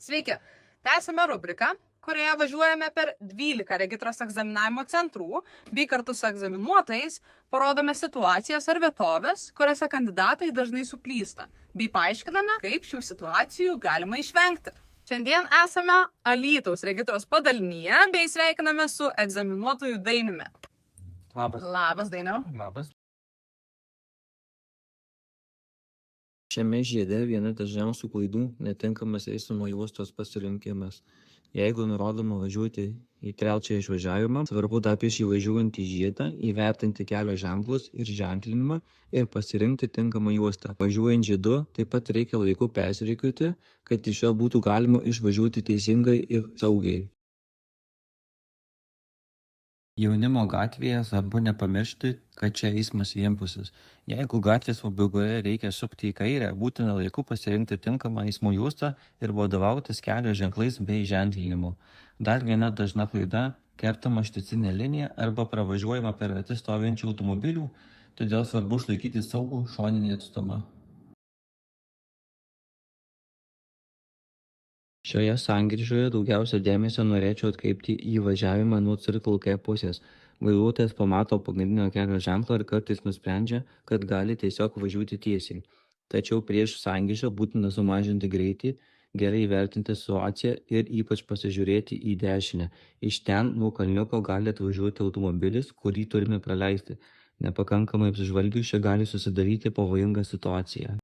Sveiki, tęsime rubriką, kurioje važiuojame per 12 regitros egzaminavimo centrų bei kartu su egzaminuotojais parodome situacijas ar vietovės, kuriuose kandidatai dažnai suklysta, bei paaiškiname, kaip šių situacijų galima išvengti. Šiandien esame Alytaus regitros padalinyje bei sveikiname su egzaminuotoju Dainiumi. Labas. Labas, Dainiau. Labas. Šiame žiede viena dažniausių klaidų – netinkamas eismo juostos pasirinkimas. Jeigu nurodoma važiuoti į trečiąjį išvažiavimą, svarbu dar prieš įvažiuojant į žiedą įvertinti kelio ženklus ir ženklinimą ir pasirinkti tinkamą juostą. Važiuojant žiedu taip pat reikia laiku persirikiuoti, kad iš jo būtų galima išvažiuoti teisingai ir saugiai. Jaunimo gatvėje svarbu nepamiršti, kad čia eismas vienpusis. Jeigu gatvės pabaigoje reikia sukti į kairę, būtina laiku pasirinkti tinkamą eismo juostą ir vadovautis kelio ženklais bei ženklinimu. Dar viena dažna klaida – kertama ištisinė linija arba pravažiuojama per arti stovinčių automobilių, todėl svarbu išlaikyti saugų šoninį atstumą. Šioje sankryžoje daugiausia dėmesio norėčiau atkreipti į važiavimą nuo Circle K pusės. Vairuotojas pamato pagrindinio kelio ženklą ir kartais nusprendžia, kad gali tiesiog važiuoti tiesiai. Tačiau prieš sankryžą būtina sumažinti greitį, gerai įvertinti situaciją ir ypač pasižiūrėti į dešinę. Iš ten nuo kalniuko gali atvažiuoti automobilis, kurį turime praleisti. Nepakankamai apsižvalgius čia gali susidaryti pavojinga situacija.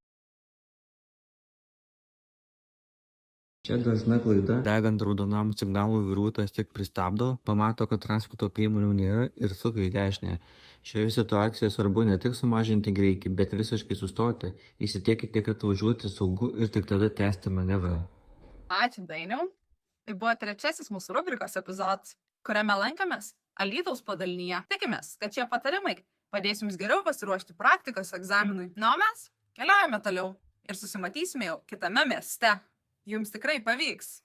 Čia dažna klaida. Degant raudonam signalui vairuotojas tik pristabdo, pamato, kad transporto priemonių nėra ir suka į dešinę. Šioje situacijoje svarbu ne tik sumažinti greitį, bet visiškai sustoti. Įsitiekite, kad važiuoti saugu ir tik tada tęsti manevrą. Ačiū, Dainiau. Tai buvo trečiasis mūsų rubrikos epizodas, kuriame lankėmės Alytaus padalinyje. Tikimės, kad šie patarimai padės jums geriau pasiruošti praktikos egzaminui. Na, o mes keliaujame toliau ir susimatysime jau kitame mieste. Jums tikrai pavyks.